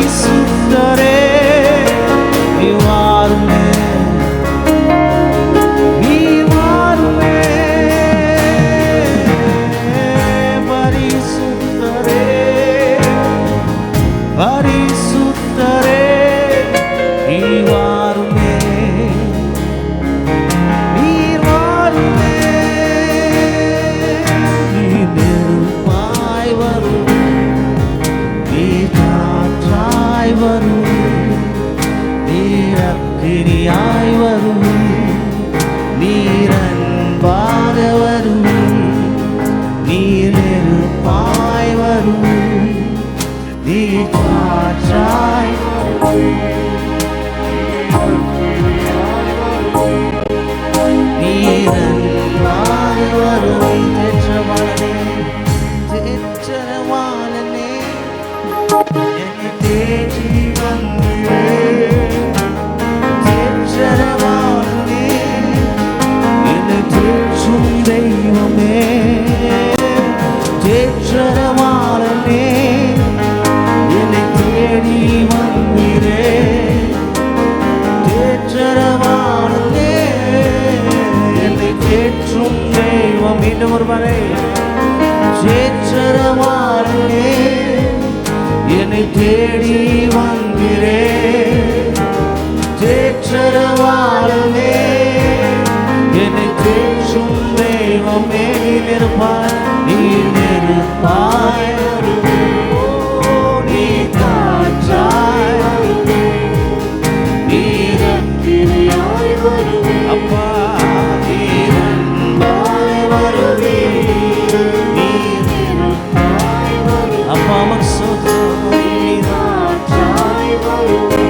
பரிசுத்தரே நீர் வாருமே, நீர் வாருமே. பரிசுத்தரே பரிசுத்தரே நீர் வாருமே, நீர் வாருமே. நீர் நெருப்பாய் வரும், நீர் காற்றாய் வரும், நீர் அக்கினியாய் வரும், நீர் அன்பாக வரும், நீர் நெருப்பாய் வரும், நீர் காற்றாய் நீர் அன்பாக வரும். தேற்றவாளனே என்னை தேடி வந்தீரே, தேற்றவாளனே என்னை தேற்றும் தெய்வமே, தேற்றவாளனே என்னை தேடி வந்தீரே, தேற்றவாளனே என்னை தேற்றும் தெய்வம். இன்னும் ஒரு முறை, தேற்றவாளனே என்னை தேடி வந்தீரே, தேற்றவாளனே என்னை தேற்றும் தெய்வமே. நெருப்பாய் நீர் நெருப்பாய், நீ காற்றாய், நீர் அக்கினியாய் வருவே, அப்பா நீர் அன்பாய் வருவே, நீர் நெருப்பாய் வருவே, அப்பா மக்சூத் நீர் காற்றாய் வருவே,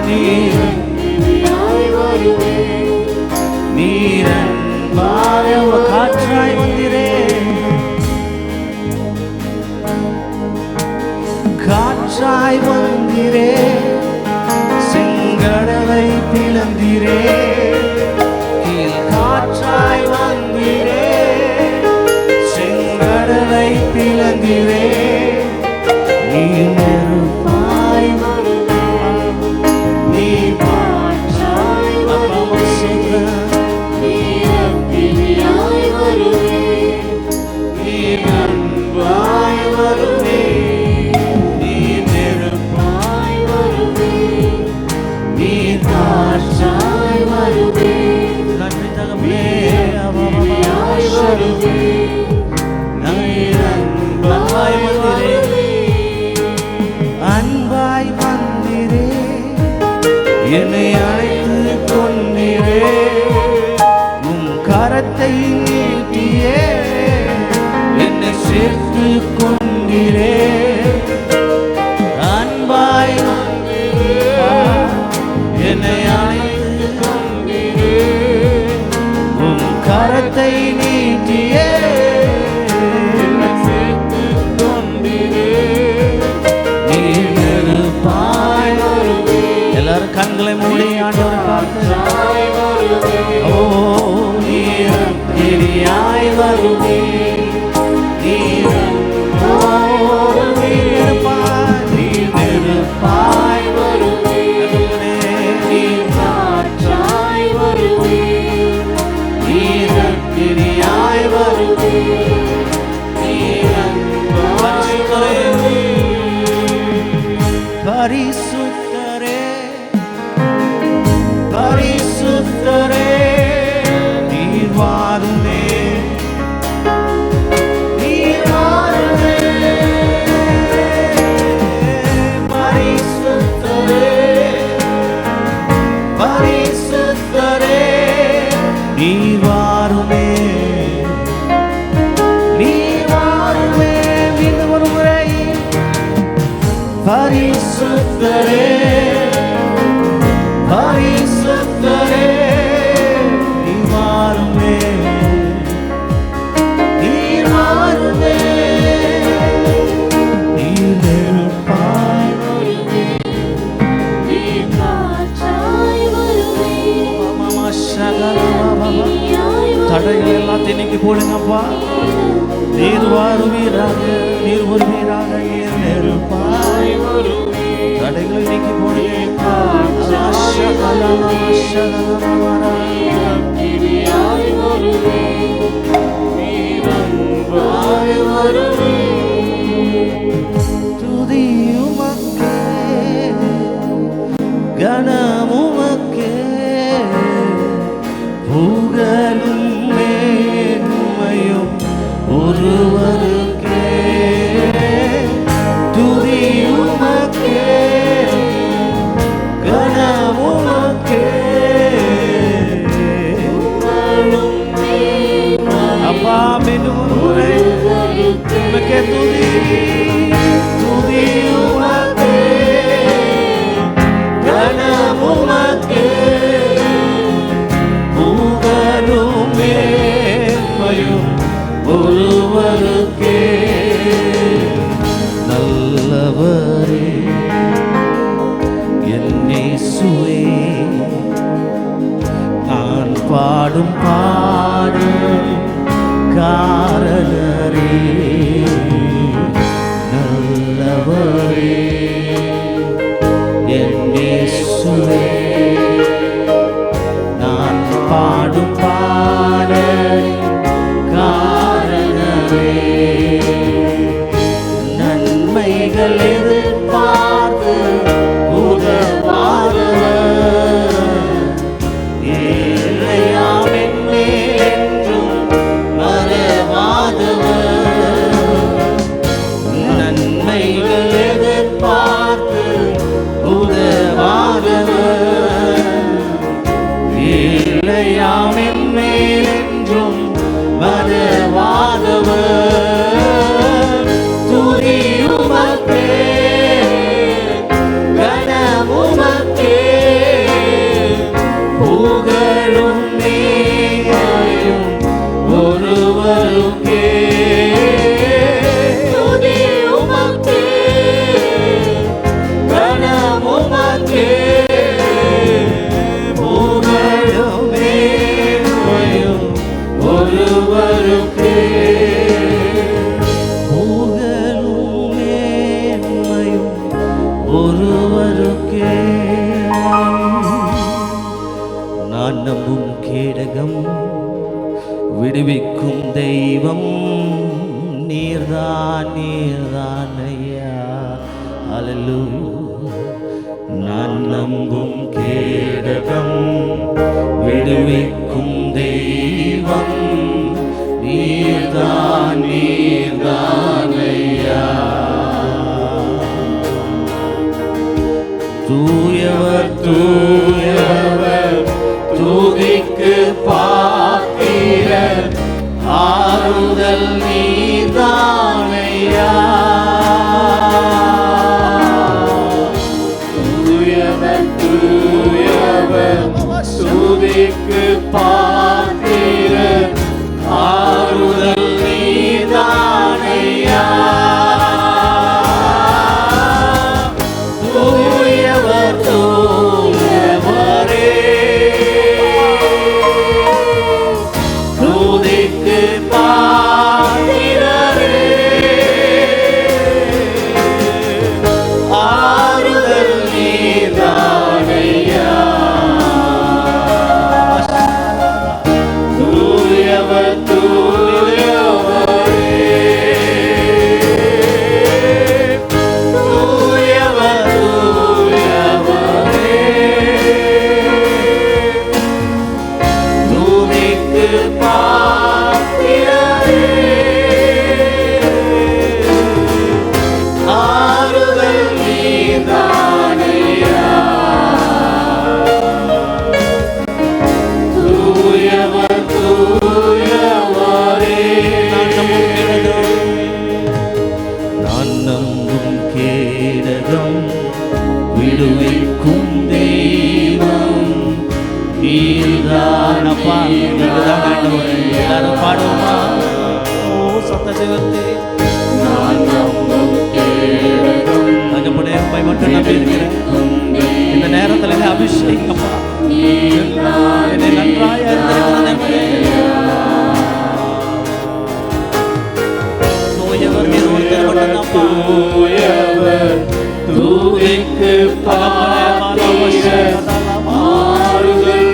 நீர் அக்கினியாய் வருவே, நீர் அன்பாய் காற்றாய் வந்தீரே, காற்றாய் வந்தீரே, செங்கடலை பிளந்தீரே, கீழ் காற்றாய் வந்தீரே, செங்கடலை பிளந்தீரே, நீர் நெருப்பாய் வருவே, நீர் காற்றாய் வருவே, நீர் அக்கினியாய் வருவே, நீர் அன்பாய் வருவே, நீர் நெருப்பாய் வருவே, நீர் காற்றாய் வருவே, நன்றி தகப்பனே, அக்கினியாய் வருவே, நீர் அன்பாய் வந்தீரே, அன்பாய் வந்தீரே, என்னை அழைத்து கொண்டீரே, உம் கரத்தை நீட்டியே என்னை சேர்த்து கொண்டீரே, அன்பாய் வந்தீரே, என்னை அழைத்து கொண்டீரே, உம் கரத்தை நீட்டியே என்னை சேர்த்து கொண்டீரே, நீர் நெருப்பாய் வருவே. எல்லாரும் கண்களை மூடி ஆண்டவரை பார்த்து, ஓ நீர் அக்கினியாய் வருவே, நீர் நெருப்பாய் வருவே, நீர் காற்றாய் வருவே, நீர் அக்கினியாய் வருவே, நீர் அன்பாய் வருவே. பரிசுத்தரே பரிசுத்தரே நீர் வாருமே, நீர் வாருமே. பரிசுத்தரே பரிசுத்தரே நீர் வாருமே, நீர் வாருமே. மீண்டும் ஒரு முறை, பரிசுத்தரே பரிசுத்தரே நீர் வாருமே, நீர் வாருமே, நீர் நெருப்பாய் வருவே, நீர் காற்றாய் வருவே, தடைகள் எல்லாத்தையும் நீக்கி போடுங்கப்பா. நீர் வருவீராக, நீர் வருவீராக, நெருப்பாய் வருவே. கனமுமக்கே புகழும் மேன்மையும் ஒருவருக்கே துதியுமக்கே கனமுமக்கே அப்பா மீண்டும் முறை உமக்கே துதியுமக்கே கனமுமக்கே புகழும் மேன்மையும் ஒருவருக்கே நல்லவரே என் இயேசுவே நான் பாடும் பாடல் காரணரே நல்லவரே என் இயேசுவே நான் பாடும் பாடல் காரணரே நன்மைகள் எதிர்பார்த்து உதவாதவர் ஏழையாம் என்மேல் என்றும் மறவாதவர் நன்மைகள் எதிர்பார்த்து உதவாதவர் ஏழையாம் என்மேல் என்றும் மறவாதவர் துதியுமக்கே கனமுமக்கே புகழும் மேன்மையும் ஒருவருக்கே துதியுமக்கே கனமுமக்கே புகழும் மேன்மையும் ஒருவருக்கே புகழும் மேன்மையும் ஒருவருக்கே நான் நம்பும் கேடகம் விடுவிக்கும் தெய்வம் நீர்தான் நீர்தான் ஐயா அல்லேலூயா நான் நம்பும் கேடகம் விடுவிக்கும் தெய்வம் நீர்தான் நீர்தான் ஐயா தூயவர் தூயவர் துதிக்கு பாத்திரர் ஆறுதல் நீர்தான் ஐயா தூயவர் தூயவர் துதிக்கு பாத்திரர் ஆறுதல் நீர்தான் ஐயா தூயவர் தூயவரே துதிக்கு பாத்திரரே ஆறுதல் நீர்தான் ஐயா தூயவர் தூயவரே தூயவர் தூயவரே துதிக்கு பாத்திரரே ஆறுதல் நீர்தான் ஐயா தூயவர் தூயவரே நான் நம்பும் கேடகம் விடுவிக்கும் தெய்வம் நீர்தான் அப்பா நீர்தான் ஆண்டவரே எல்லாரும் பாடுவோமா ஓ சத்தத்தை நான் நம்பும் கேடகம் அஞ்சப்படே பை மட்டும் நம்பி இருக்கிறேன் இந்த நேரத்தில் என்ன அபிஷேகப்பா என்னை நன்றாய் அறிந்திருக்கிறதே தூயவர் மீது ஒருத்தர் மட்டும்தான்ப்பா தூயவர் துதிக்கு பாத்திரர் ஆறுதல்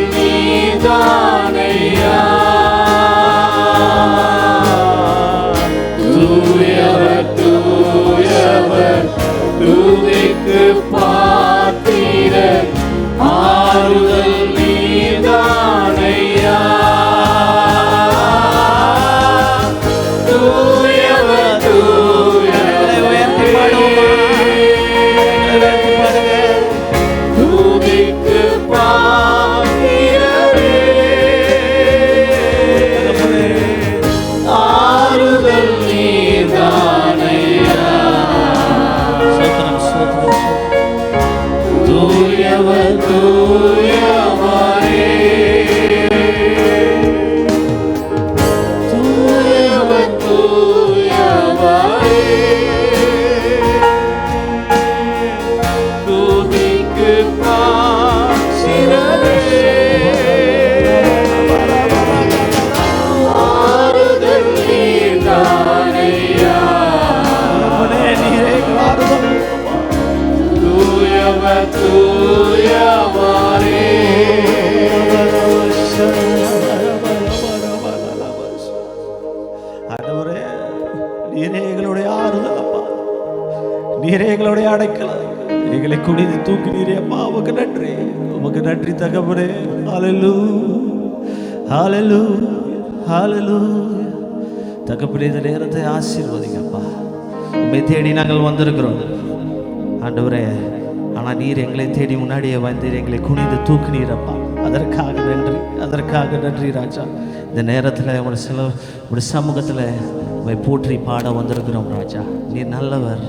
நீரே எங்களுடைய அடைக்கலம், எங்களை குனிந்து தூக்கினீரே அப்பா. உமக்கு நன்றி, உமக்கு நன்றி தகப்பனே. ஹல்லேலூயா, ஹல்லேலூயா, ஹல்லேலூயா. தகப்பனே, இந்த நேரத்தை ஆசீர்வதிங்கப்பா. உம்மை தேடி நாங்கள் வந்திருக்கிறோம் ஆண்டவரே. ஆனால் நீர் எங்களை தேடி முன்னாடியே வந்தீர், எங்களை குனிந்து தூக்கினீரப்பா. அதற்காக நன்றி, அதற்காக நன்றி ராஜா. இந்த நேரத்தில் உடைய சமூகத்தில் உம்மை போற்றி பாட வந்திருக்கிறோம் ராஜா. நீர் நல்லவர்,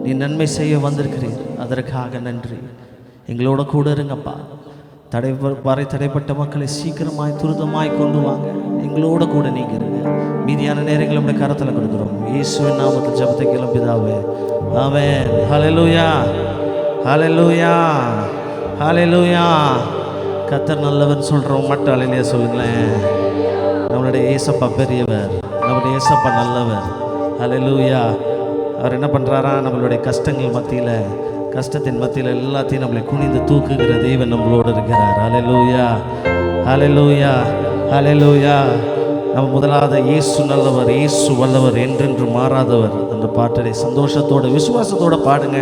நீ நன்மை செய்ய வந்திருக்கிறீர், அதற்காக நன்றி. எங்களோட கூட இருங்கப்பா. தடைப்பட்ட மக்களை சீக்கிரமாய் துரிதமாய் கொண்டு வாங்க. எங்களோட கூட நீங்கள் இருங்க. மீதியான நேரங்களை நம்முடைய கரத்தில் கொடுக்குறோம். இயேசுவின் நாமத்தில் ஜெபத்தை கேளும் பிதாவே, ஆமென். ஹல்லேலூயா, ஹல்லேலூயா, ஹல்லேலூயா. கர்த்தர் நல்லவர் சொல்கிறோம் மட்டும் அல்லேலூயா சொல்லுங்களேன். நம்மளுடைய ஏசப்பா பெரியவர், நம்மளுடைய ஏசப்பா நல்லவர். ஹல்லேலூயா. அவர் என்ன பண்ணுறாரா, நம்மளுடைய கஷ்டங்கள் மத்தியில், கஷ்டத்தின் மத்தியில் எல்லாத்தையும் நம்மளை குனிந்து தூக்குகிற தேவன் நம்மளோடு இருக்கிறார். ஹல்லேலூயா, ஹல்லேலூயா, ஹல்லேலூயா. நம்ம முதலாவது இயேசு நல்லவர், இயேசு வல்லவர், என்றென்று மாறாதவர். அந்த பாட்டை சந்தோஷத்தோட விசுவாசத்தோட பாடுங்க.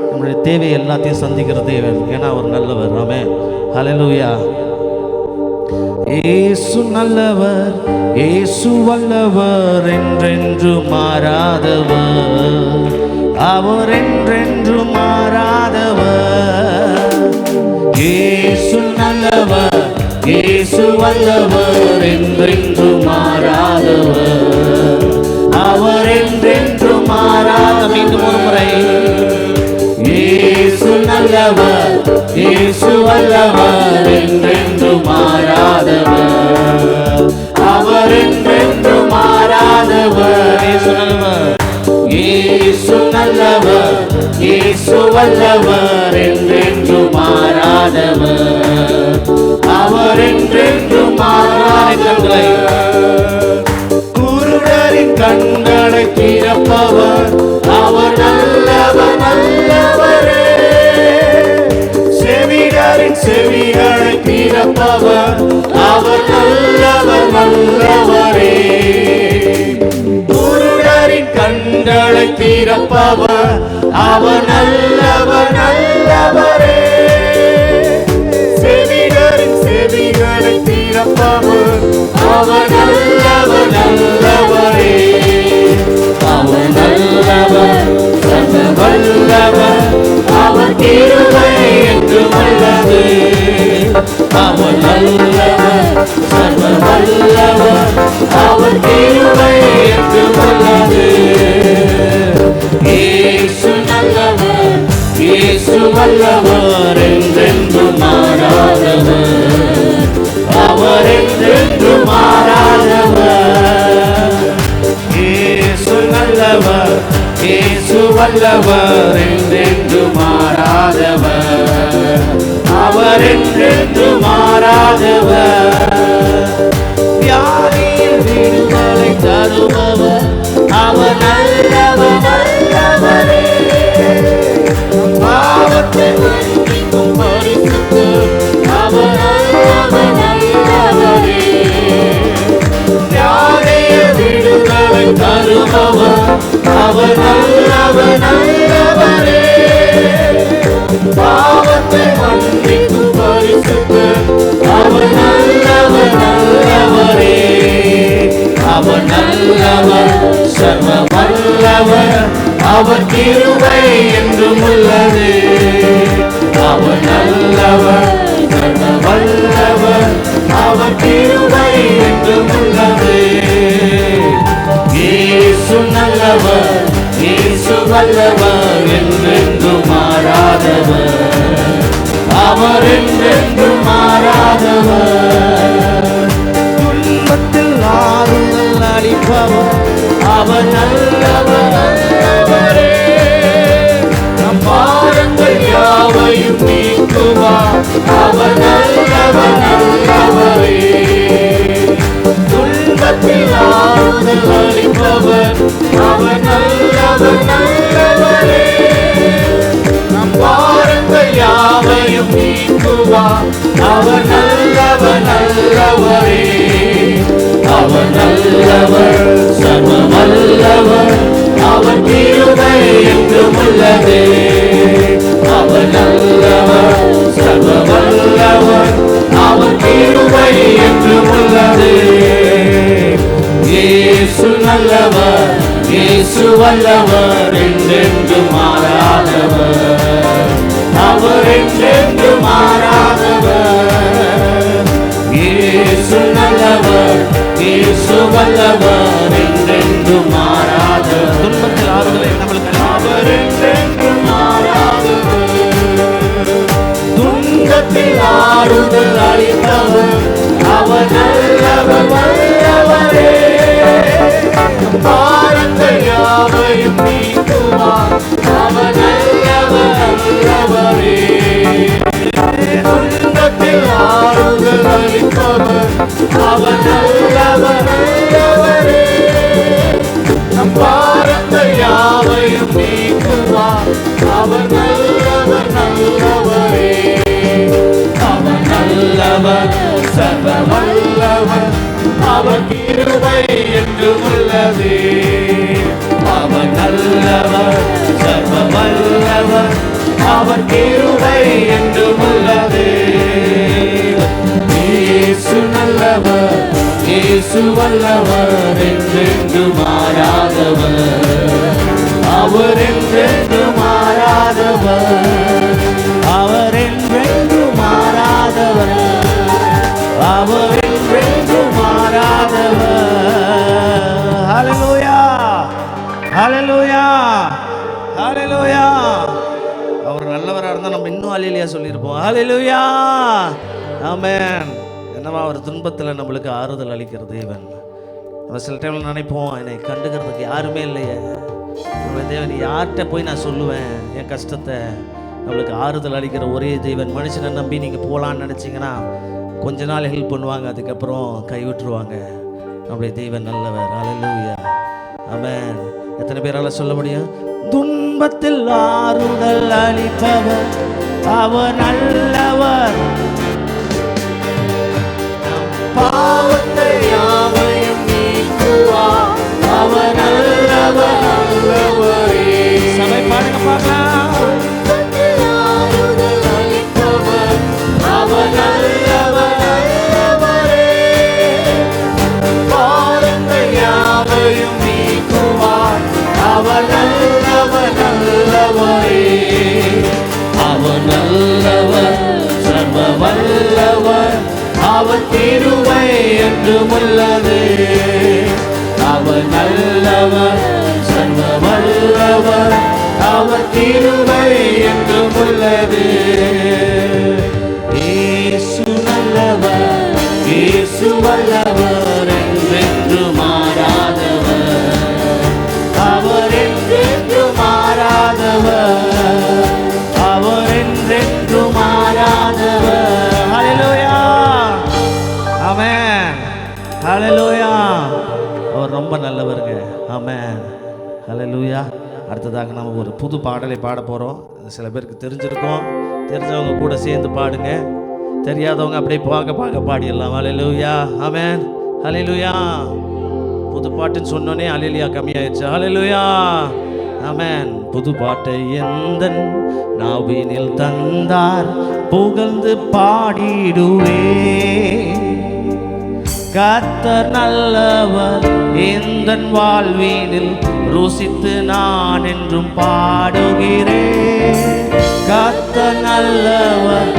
நம்மளுடைய தேவையை எல்லாத்தையும் சந்திக்கிற தேவன், ஏன்னா அவர் நல்லவர். ஆமென். ஹல்லேலூயா. இயேசு நல்லவர், இயேசு வல்லவர், என்றென்று மாறாதவர். அவர் என்றென்று மாறாதவர். இயேசு நல்லவர், இயேசு வல்லவர், என்றென்று மாறாதவர். அவர் என்றென்று மாறாத. மீண்டும் ஒரு முறை. இயேசு நல்லவர், இயேசு வல்லவர், என்றென்று மாறாதவர். அவர் என்றென்று மாறாதவர். இயேசு நல்லவர், இயேசு நல்லவர், இயேசு வல்லவர், என்றென்று மாறாதவர். அவர் என்றென்று மாறாதவர். குருடரின் கண்களை திறப்பவர், அவர் நல்லவர், நல்லவரே. செவிடரின் செவிகளை திறப்பவர், அவர் நல்லவர், நல்லவரே. குருடரின் கண்களை திறப்பவர், அவர் நல்லவர், நல்லவரே. செவிடரின் செவிகளை திறப்பவர், அவர் நல்லவர், நல்லவரே. அவர் நல்லவர், சர்வ வல்லவர், அவர் கிருபை என்றும் உள்ளது. அவர் நல்லவர், சர்வ வல்லவர், அவர் கிருபை என்றும் உள்ளது. இயேசு நல்லவர், இயேசு வல்லவர், என்றென்று மாறாதவர். அவர் என்றென்று மாறாதவர். இயேசு நல்லவர், இயேசு வல்லவர், என்றென்று மாறாதவர். அவர் என்றென்று மாறாதவர். வியாதியில் விடுதலை தருபவர், அவர் நல்லவர், நல்லவரே. பாவத்தை மன்னிக்கும் பரிசுத்தர், அவர் நல்லவர், நல்லவரே. வியாதியில் விடுதலை தருபவர், அவர் நல்லவர், நல்லவரே. பாவத்தை மன்னிக்கும் பரிசுத்தர், அவர் நல்லவர், நல்லவரே. அவர் நல்லவர், சர்வ வல்லவர், அவர் கிருபை என்றும் உள்ளது. அவர் நல்லவர், சர்வ வல்லவர், அவர் கிருபை என்றும் உள்ளது. இயேசு நல்லவர், இயேசு வல்லவர், என்றென்று மாறாதவர். அவர் என்றென்று மாறாதவர். துன்பத்தில் ஆறுதல் அளிப்பவர், அவர் நல்லவர், நல்லவரே. நம் பாரங்கள் யாவையும் நீக்குவார், அவர் நல்லவர், நல்லவரே. துன்பத்தில் ஆறுதல் அளிப்பவர், அவர் நல்லவர், நல்லவரே. நம் பாரங்கள் யாவையும் நீக்குவார், அவர் நல்லவர், நல்லவரே. அவர் நல்லவர், சர்வ வல்லவர், அவர் கிருபை என்றும் உள்ளது. வல்லவர், என்றென்று மாறாதவர், அவர் என்றென்று மாறாதவர். இயேசு நல்லவர், இயேசு வல்லவர், என்றென்று மாறாதவர். துன்பத்தில் ஆறுதலை நம்மளுக்கு அவர் என்றென்று மாறாதவர். துன்பத்தில் ஆறுதல் அளித்தவர், அவர் நல்லவர், வல்லவரே. பாரங்கள் யாவையும் நீக்குவார், அவர் நல்லவர், நல்லவரே. துன்பத்தில் ஆறுதல் அளிப்பவர், அவர் நல்லவர், நல்லவரே. நம் பாரங்கள் யாவையும் நீக்குவார், அவர் நல்லவர், நல்லவரே. அவர் நல்லவர், சர்வ வல்லவர், அவர் கிருபை என்றும் உள்ளது. அவர் நல்லவர், சர்வ வல்லவர், அவர் கிருபை என்றும் உள்ளது. இயேசு நல்லவர், இயேசு வல்லவர், என்றென்று மாறாதவர், அவர் என்றென்று மாறாதவர், அவர் என்றென்று மாறாதவர், அவர் என்றென்று மாறாதவர். ஹல்லேலூயா, ஹல்லேலூயா, ஹல்லேலூயா. அவர் நல்லவராக இருந்தால் நம்ம இன்னும் ஹல்லேலூயா சொல்லியிருப்போம். ஹல்லேலூயா, ஆமென். என்னவா அவர் துன்பத்தில் நம்மளுக்கு ஆறுதல் அளிக்கிற தேவன். நம்ம சில டைமில் நினைப்போம், என்னை கண்டுக்கிறதுக்கு யாருமே இல்லையே, நம்மளுடைய தேவன் யார்கிட்ட போய் நான் சொல்லுவேன் என் கஷ்டத்தை. நம்மளுக்கு ஆறுதல் அளிக்கிற ஒரே தேவன். மனுஷனை நம்பி நீங்கள் போகலான்னு நினச்சிங்கன்னா கொஞ்ச நாள் ஹெல்ப் பண்ணுவாங்க, அதுக்கப்புறம் கைவிட்டுருவாங்க. நம்முடைய தேவன் நல்லவர். ஹல்லேலூயா, ஆமென். எத்தனை பேரால் சொல்ல முடியும்? துன்பத்தில் ஆறுதல் அளிப்பவர், அவர் நல்லவர். பாவத்தை யாவையும் நீக்குவார், அவர் நல்லவர், நல்லவரே. சபை பாடுங்க பார்க்கலாம். துன்பத்தில் ஆறுதல் அளிப்பவர், அவர் நல்லவர், நல்லவரே. பாவத்தை யாவையும் நீக்குவார், அவர் நல்லவர், நல்லவரே. அவர் நல்லவர், சர்வ வல்லவர், அவர் கிருபை என்றும் உள்ளது. அவர் நல்லவர், சர்வ வல்லவர், அவர் கிருபை என்றும் உள்ளது. இயேசு நல்லவர், இயேசு வல்லவர், என்றென்று மாறாதவர், அவர் என்றென்று மாறாதவர், அவர் என்றென்று மாறாதவர். ஹல்லேலூயா, ஆமென், ஹல்லேலூயா. அவர் ரொம்ப நல்லவருங்க. ஆமென், ஹல்லேலூயா. அடுத்ததாக நம்ம ஒரு புது பாடலை பாட போகிறோம். சில பேருக்கு தெரிஞ்சிருக்கும், தெரிஞ்சவங்க கூட சேர்ந்து பாடுங்க, தெரியாதவங்க அப்படியே பார்க்க பாடிடலாம். ஹல்லேலூயா, ஆமென், ஹல்லேலூயா. புது பாட்டுன்னு சொன்னோன்னே ஹல்லேலூயா கம்மியாயிடுச்சு. ஹல்லேலூயா, ஆமென். புது பாட்டை எந்தன் நாவினில் தந்தார், புகழ்ந்து பாடிடுவே. கர்த்தர் நல்லவர், எந்தன் வாழ்வினில் ருசித்து நான் என்றும் பாடுகிறேன். கர்த்தர் நல்லவர்,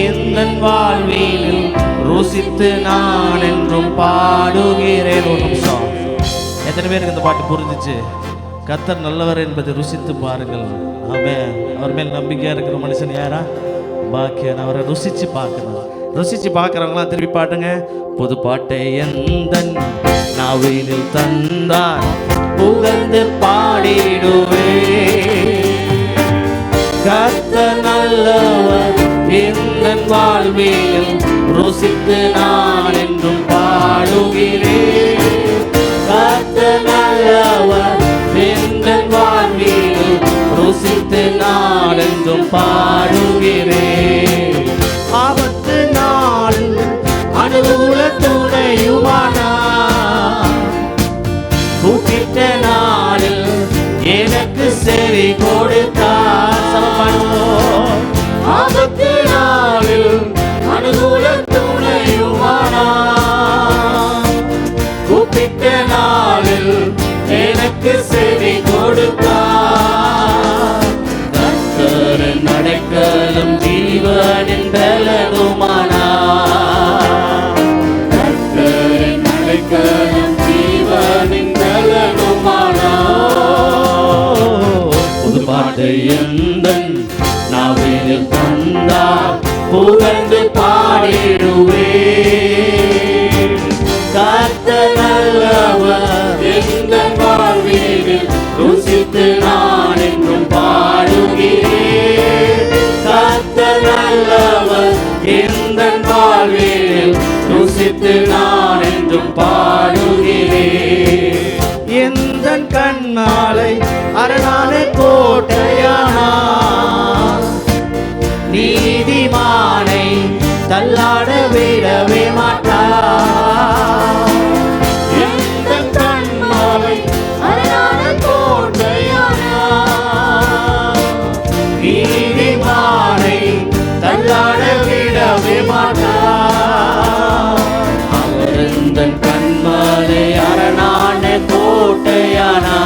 எந்தன் வாழ்வினில் ருசித்து நான் என்றும் பாடுகிறேன். ஒரு நிமிஷம், எத்தனை பேருக்கு இந்த பாட்டு புரிஞ்சிச்சு? கர்த்தர் நல்லவர் என்பதை ருசித்து பாருங்கள். ஆமென். அவர் மேல் நம்பிக்கையா இருக்கிற மனுஷன் யாரா? பாக்கியன். அவரை ருசிச்சு பார்க்கணும். ருசிச்சு பார்க்குறவங்களாம் திருப்பி பாட்டுங்க. புது பாட்டை எந்தன் நாவினில் தந்தார், புகழ்ந்து பாடிடுவே. கர்த்தர் நல்லவர், எந்தன் வாழ்வினில் ருசித்து நான் என்றும் பாடுகிறேன். கர்த்தர் நல்லவர், எந்தன் வாழ்வினில் ருசித்து நான் என்றும் பாடுகிறேன். ஆபத்து நாள் அனுகூல துணையுமானார், கூப்பிட்ட நாளில் எனக்கு செவி கொடுத்தார். சமப்படுவோம். ஆபத்து நாளில் அனுகூல துணையுமானார், கூப்பிட்ட நாளில் எனக்கு செவி கொடுத்தார். கொடுத்தார். கர்த்தரின் அடைக்கலம் ஜீவனின் பலனுமானார். கர்த்தரின் அடைக்கலம் ஜீவனின் பலனுமானார். புது பாட்டை எந்தன் நாவினில் தந்தார், புகழ்ந்து பாடிடுவேன். கர்த்தர் நல்லவர் எந்தன் வாழ்வினில் ருசித்து நான் என்றும் பாடுகிறேன். கர்த்தர் நல்லவர் எந்தன் வாழ்வினில் ருசித்து நான் என்றும் பாடுகிறேன். எந்தன் கண்மாலை அரணான கோட்டையானார், நீதிமானை தள்ளாட விடவே மாட்டார். எந்தன் கண்மாலை அரணான கோட்டையானார், நீதிமானை தள்ளாட விடவே மாட்டார். அவர் எந்தன் கண்மாலை அரணான கோட்டையானார்.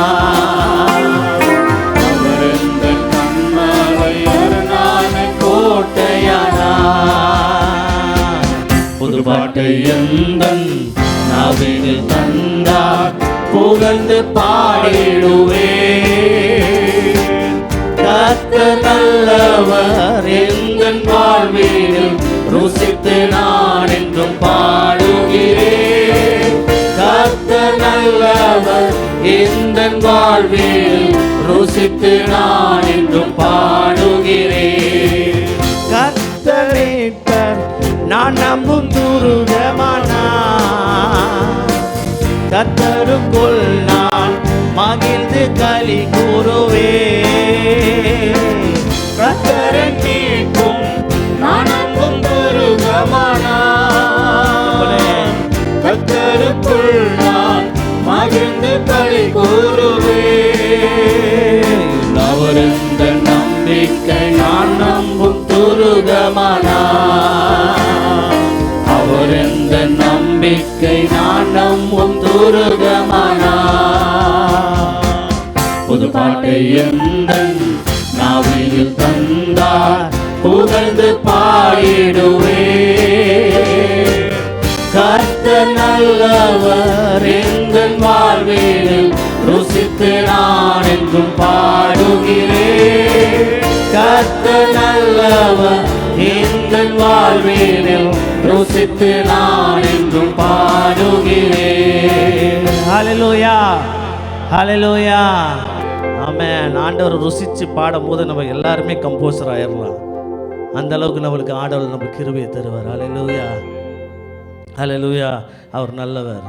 அவர் எந்தன் கண்மாலை அரணான கோட்டையானார். புது பாட்டை எந்தன் நாவினில் தந்தார், புகழ்ந்து பாடிடுவேன். கர்த்தர் நல்லவர் எந்தன் வாழ்வினில் ருசித்து நான் என்றும் பாடுகிறேன். கர்த்தர் நல்லவர் எந்தன் வாழ்வில் ருசித்து நான் என்றும் பாடுகிறேன். கர்த்தர் மீட்பர் நான் நம்பும் துருகமானார். கர்த்தருக்குள் நான் மகிழ்ந்து களி கூறுவேன். கர்த்தரை மீட்கும் நான் நம்பும் துருகமானார். கர்த்தருக்குள் நான் மகிழ்ந்து களி கூறுவேன். அவர் எந்த நம்பிக்கை நான் நம்பும் துருகமானார். அவர் எந்த நம்பிக்கை நான் நம்பும் துருகமானார். புது பாட்டை எந்தன் நாவினில் தந்தார், புகழ்ந்து பாடிடுவேன். கர்த்தர் நல்லவர் எந்தன் வாழ்வினில் ருசித்து நான் என்றும் பாடுகிறேன். கர்த்தர் நல்லவர் எந்தன் வாழ்வினில் ருசித்து நான் என்றும் பாடுகிறேன். ஹல்லேலூயா, ஹல்லேலூயா, ஆமென். ஆண்டவர் ருசிச்சு பாடும்போது நம்ம எல்லாருமே கம்போசர் ஆயிடலாம். அந்த அளவுக்கு நம்மளுக்கு ஆண்டவர் நம்மளுக்கு கிருபையை தருவார். ஹல்லேலூயா, ஹல்லேலூயா. அவர் நல்லவர்.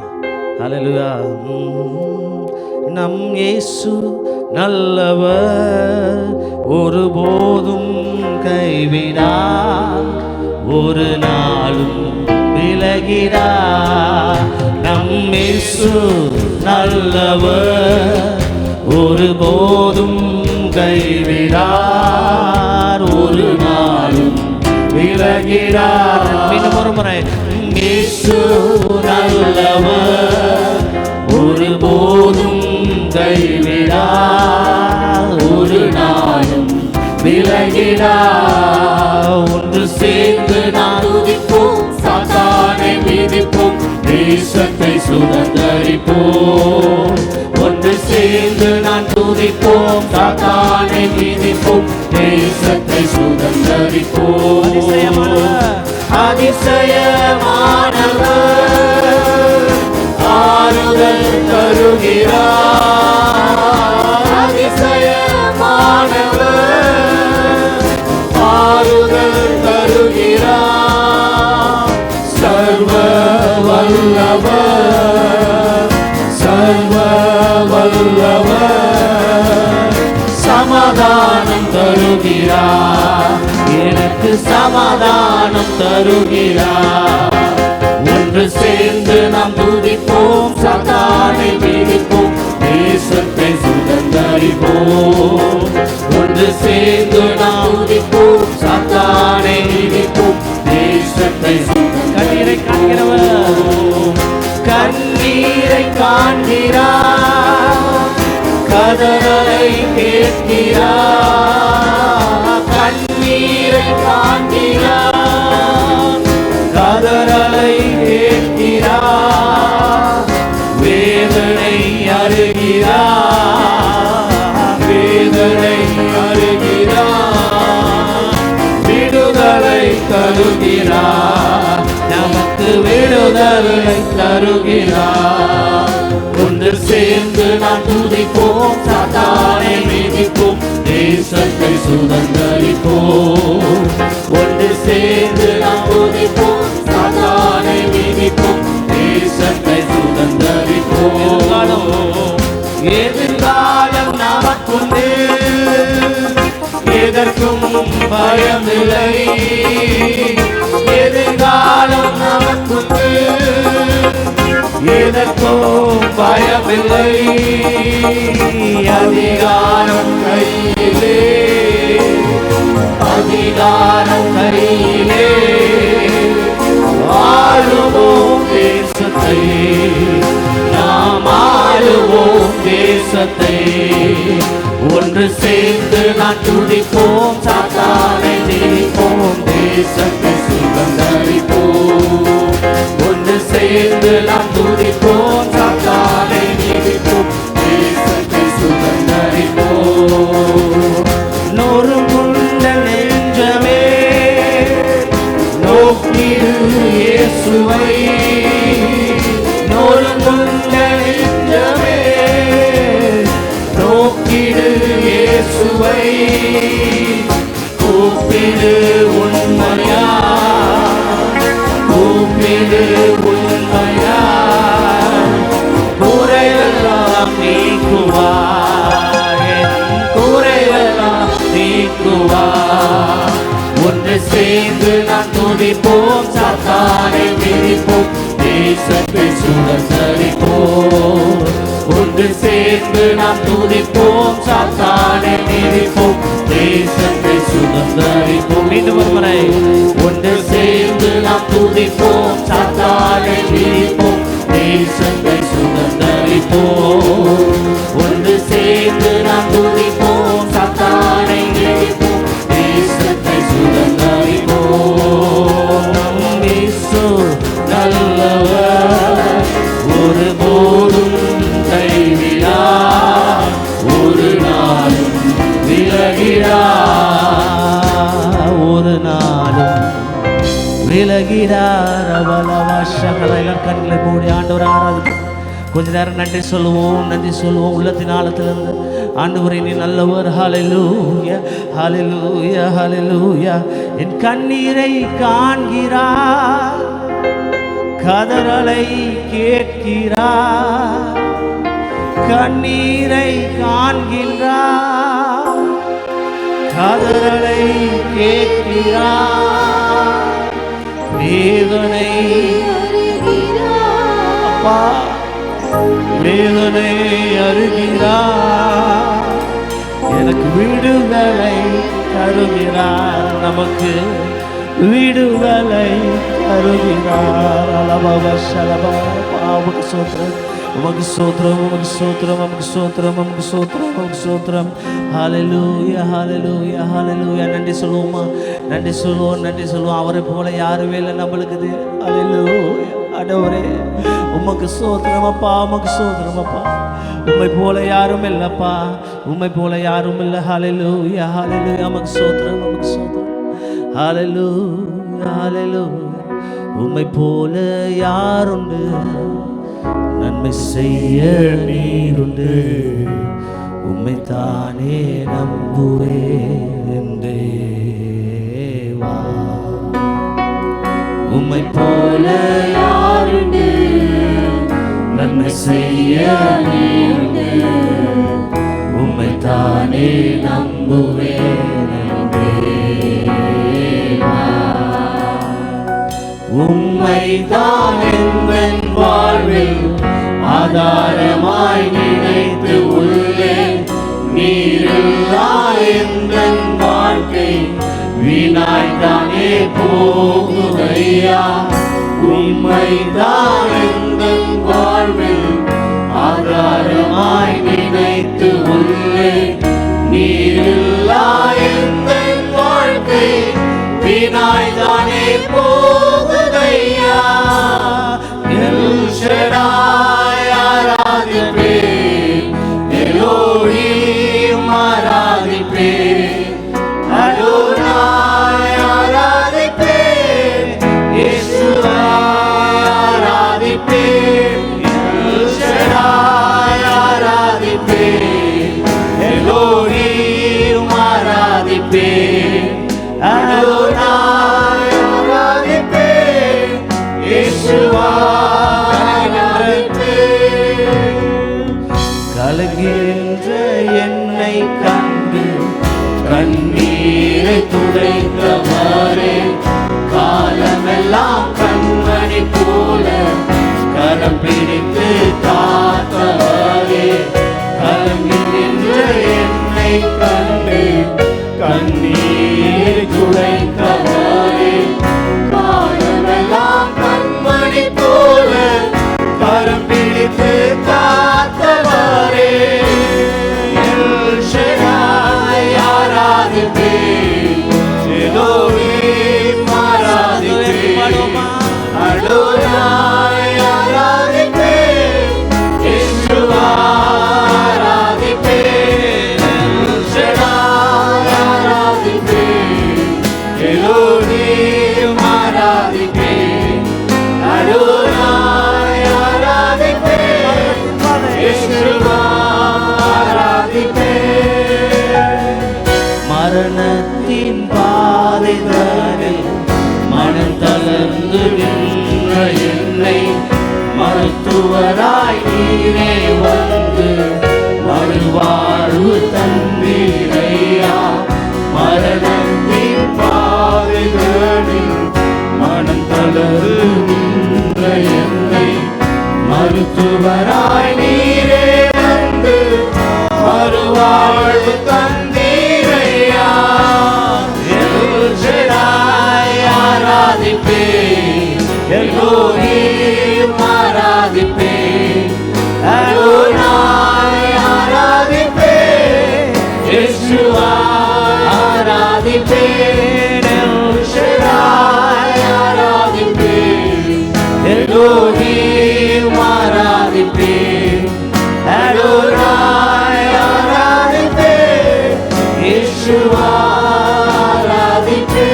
ஹல்லேலூயா. நம் இயேசு நல்லவர், ஒருபோதும் கைவிடார், ஒரு நாளும் விலகிறார். நம் இயேசு நல்லவர், ஒருபோதும் கைவிடார், ஒரு நாளும் விலகிறார். மீண்டும் ஒரு முறை, இயேசு நல்லவர், ஒருபோதும் கைவிடார், ஒரு நாளும் விலகிடார். ஒன்று சேர்ந்து நாம் துதிப்போம், சாத்தானை மிதிப்போம், தேசத்தை சுதந்தரிப்போம். ஒன்று சேர்ந்து நான் துதிப்போம், சாத்தானை மிதிப்போம், தேசத்தை சுதந்தரிப்போம். அதிசயமானவர் ஆறுதல் தருகிறார். அதிசயமானவர் ஆறுதல் தருகிறார். சர்வ வல்லவர், சர்வ வல்லவர் சமாதானம் தருகிறார். எனக்கு சமாதானம் தருகிறார். ஒன்று சேர்ந்து நாம் துதிப்போம், சாத்தானை மிதிப்போம், தேசத்தை சுதந்தரிப்போம். ஒன்று சேர்ந்து நாம் துதிப்போம், சாத்தானை மிதிப்போம், தேசத்தை கண்ணீரை காண்கிறவர், கண்ணீரை காண்கிறார், கதறலை அருகிறார், கண்ணீரை காண்கிறார், கதறலை கேட்கிறார், வேதனை அருகிறார், வேதனை அருகிறார், விடுதலை தருகிறார், நமக்கு விடுதலை தருகிறார். ஒன்று சேர்ந்து நாம் துதிப்போம், சாத்தானை மிதிப்போம், தேசத்தை சுதந்தரிப்போம். ஒன்று சேர்ந்து நாம் துதிப்போம், சாத்தானை மிதிப்போம், தேசத்தை சுதந்தரிப்போம். எதிர்காலம் நமக்குண்டு, எதற்கும் பயமில்லை. எதிர்காலம் நமக்குண்டு, எதற்கும் பயமில்லை. அதிகாரம் கையிலே, அதிகாரம் கையிலே, ஆளுவோம் தேசத்தை, நாம் ஆளுவோம் தேசத்தை. ஒன்று சேர்ந்து நான் துதிப்போம், சாத்தானை ஜெயிப்போம், தேசத்தை சுதந்தரிப்போம். ஒன்று சேர்ந்து நாம் துதிப்போம், சாத்தானை ஜெயிப்போம், தேசத்தை சுதந்தரிப்போம். நொறுங்குண்ட நெஞ்சமே நோக்கிடு இயேசுவை, நொறுங்குண்ட நெஞ்சமே நோக்கிடு இயேசுவை, கூப்பிடு உண்மையா, கூப்பிடு உண்மையா, குறைவெல்லாம் நீக்குவார், குறைவெல்லாம் நீக்குவார். ஒன்று சேர்ந்து நாம் துதிப்போம், சாத்தானை மிதிப்போம், தேசத்தை சுதந்தரிப்போம். ஒன்று சேர்ந்து நாம் துதிப்போம், சாத்தானை மிதிப்போம், தேசத்தை சுதந்தரிப்போம். மீண்டும் ஒரு முறை. ஒன்று சேர்ந்து நாம் துதிப்போம், சாத்தானை மிதிப்போம், தேசத்தை சுதந்தரிப்போம். ஒன்று சேர்ந்து நாம் துதிப்போம், சாத்தானை மிதிப்போம், தேசத்தை சுதந்தரிப்போம். இயேசு நல்லவர், ஒருபோதும் கைவிடார், ஒரு நாளும் விலகிடார், ஒரு நாளும் விலகிடார். அவலவாஷங்களை எல்லாம் கண்களை மூடி ஆண்டவர் ஆராதிக்கும். கொஞ்ச நேரம் நன்றி சொல்லுவோம், நன்றி சொல்லுவோம் உள்ளத்தின் ஆழத்திலிருந்து. ஆண்டவரே நீ நல்லவர். ஹல்லேலூயா, ஹல்லேலூயா, ஹல்லேலூயா. என் கண்ணீரை காண்கிறார், கதறலை கேட்கிறார், கண்ணீரை காண்கின்றார், கதறலை கேட்கிறார், வேதனை அப்பா, வேதனை அருகிறார், எனக்கு விடுதலை தருகிறார், நமக்கு விடுதலை தருகிறார். உமக்கு சோத்திரம், உமக்கு சோத்திரம், உமக்கு சோத்திரம், உமக்கு சோத்திரம், உமக்கு சோத்திரம், உமக்கு சோத்திரம். ஹல்லேலூயா, ஹல்லேலூயா, ஹல்லேலூயா. நன்றி சொல்லுவோமா, நன்றி சொல்லுவோம், நன்றி சொல்லுவோம். அவரை போல யாருமே இல்லை நம்மளுக்கு. ஹல்லேலூயா. ஆண்டவரே உமக்கு சோத்திரம் அப்பா, உமக்கு சோத்திரம் அப்பா. உம்மை போல யாரும் இல்லப்பா, உம்மை போல யாரும் இல்லை. ஹல்லேலூயா, ஹல்லேலூயா. உமக்கு சோத்திரம், உமக்கு சோத்திரம். ஹல்லேலூயா, ஹல்லேலூயா. உம்மை போல யாருண்டு, நன்மை செய்ய நீருண்டு, உம்மை தானே நம்புவேன் தேவா. உம்மை போல யாருண்டு, நன்மை செய்ய நீருண்டு, உம்மை தானே நம்புவேன் தேவா. உம்மை தான் என் வாழ்வில் ஆதாரமாய் நினைத்து உள்ளே, நீரில்லா என் வாழ்க்கை வீணாய்தானே போகுதையா. உம்மை தான் என் வாழ்வில் ஆதாரமாய் நினைத்து உள்ளே, நீரில்லா எந்தன் வாழ்க்கை வீணாய்தானே போகுதையா. எல் ஷடாய் ஆராதிப்பேன், எலோஹிம் ஆராதிப்பேன், அடோனாய் ஆராதிப்பேன், இயேசுவை ஆராதிப்பேன். எல் ஷடாய் ஆராதிப்பேன், எலோஹிம் ஆராதிப்பேன், அடோனாய் ஆராதிப்பேன், இயேசுவை ஆராதிப்பேன். கலங்குகின்ற என்னை கண்டு கண்ணீரை துடைத்தவரே, காலமெல்லாம் கண்மணி போல கரம் பிடித்து காத்தவரே. கலங்குகின்ற என்னை கண்டு கண்ணீரை துடைத்தவரே, காலமெல்லாம் கண்மணி போல கரம் பிடித்து காத்தவரே. எல் ஷடாய் ஆராதிப்பேன், எலோஹிம் ஆராதிப்பேன், அடோனாய் ஆராதிப்பேன், இயேசுவை ஆராதிப்பேன். எல் ஷடாய் ஆராதிப்பேன், எலோஹிம் ஆராதிப்பேன், அடோனாய் ஆராதிப்பேன், இயேசுவை ஆராதிப்பேன். மரணத்தின் பாதைதனில் மனம் தளர்ந்து நின்ற என்னை மருத்துவராய் நீரே வந்து மறுவாழ்வு தந்தீரையா. மரணத்தின் பாதைதனில் மனம் தளர்ந்து நின்ற என்னை மருத்துவராய் நீரே வந்து மறுவாழ்வு தந்தீரையா. எல் ஷடாய் ஆராதிப்பேன், எலோஹிம் ஆராதிப்பேன், அடோனாய் ஆராதிப்பேன், இயேசுவை ஆராதிப்பேன். எல் ஷடாய் ஆராதிப்பேன், எலோஹிம் ஆராதிப்பேன், அடோனாய் ஆராதிப்பேன், இயேசுவை ஆராதிப்பேன்.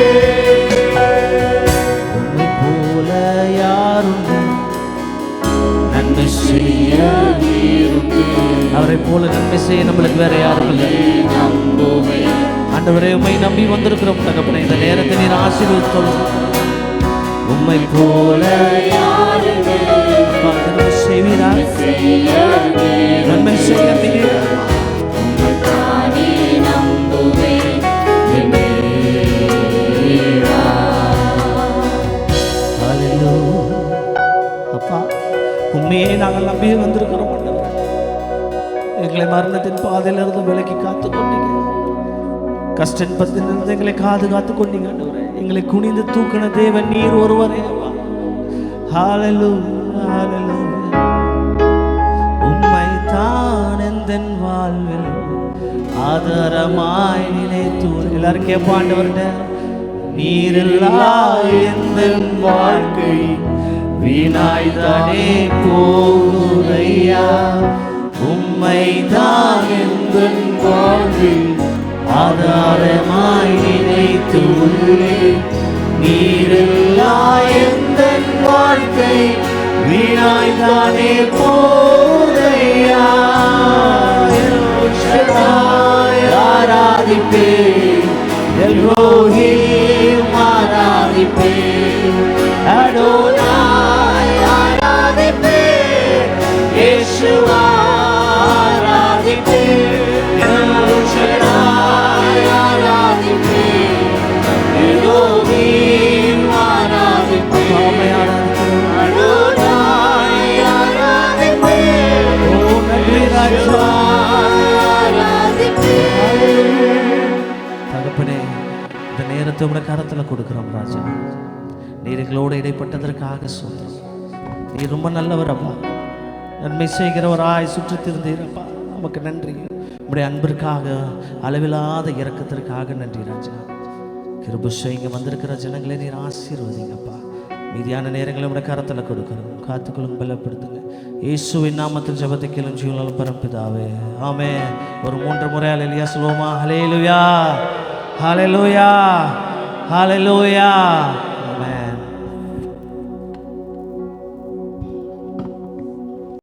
உம்மை போல யாருண்டு நன்மை செய்ய நீருண்டு. அவரை போல நன்மை செய்ய நம்மளுக்கு வேற யாரும் இல்லை. ஆண்டவரே, உம்மை நம்பி வந்திருக்கிறோம் தகப்பனே. இந்த நேரத்தை நீர் ஆசீர்வதித்தோம். உம்மை போல யாருண்டு நன்மை செய்வீரா? நன்மை செய்ய நீர் அப்பா, உண்மையே நாங்கள் நம்பி வந்திருக்கிறோம் ஆண்டவரே. எங்களை மரணத்தின் பாதையிலிருந்து விலக்கி காத்து கொண்டீங்க. கஷ்டத்திலிருந்து எங்களை காத்து கொண்டீங்க ஆண்டவரே. எங்களை குனிந்து தூக்கின தேவன் நீர் ஒருவரே. ஹல்லேலூயா, ஹல்லேலூயா. உம்மை தான் எந்தன் வாழ்வில் ஆதாரமாய் நினைத்தூர். எல்லாரும் கேட்போம் ஆண்டவர்கிட்ட, நீரில்லா எந்தன் வாழ்க்கை வீணாய்தானே போகுதையா. உம்மை தான் எந்தன் வாழ்வில் ஆதாரமாய் நினைத்தூர். நீரில்லா எந்தன் வாழ்க்கை வீணாய்தானே போகுதையா. எல் ஷடாய் ஆராதிப்பேன், எலோஹிம் ஆராதிப்பேன், அடோனாய் ஆராதிப்பேன், இயேசுவை ஆராதிப்பேன். எல் ஷடாய் ஆராதிப்பேன், எலோஹிம் ஆராதிப்பேன், அடோனாய் ஆராதிப்பேன். ஓ நன்றி ராஜா, தகப்பனே, இந்த நேரத்தை உடைய கரத்தில் கொடுக்கிறோம் ராஜா. நீர் எங்களோடு இடைப்பட்டதற்காக சொல்றோம். நீ ரொம்ப நல்லவர் அப்பா, நன்மை செய்கிறவராய் சுற்றி திருந்தீரப்பா. நமக்கு நன்றி. உடைய அன்பிற்காக, அளவில்லாத இரக்கத்திற்காக நன்றி ராஜா. கிருபை இங்கே வந்திருக்கிற ஜனங்களை நீர் ஆசீர்வதிங்கப்பா. மீதியான நேரங்களை உடைய கரத்தில் கொடுக்கணும். காத்துக்களும் பலப்படுத்துங்க. இயேசுவின் நாமத்தில் ஜெபத்தை கேளும் ஜீவனாலும் பரம்பிதாவே, ஆமென். ஒரு 3 முறை அல்லேலூயா சொல்லுவோமா? ஹல்லேலூயா, ஹல்லேலூயா, ஹல்லேலூயா.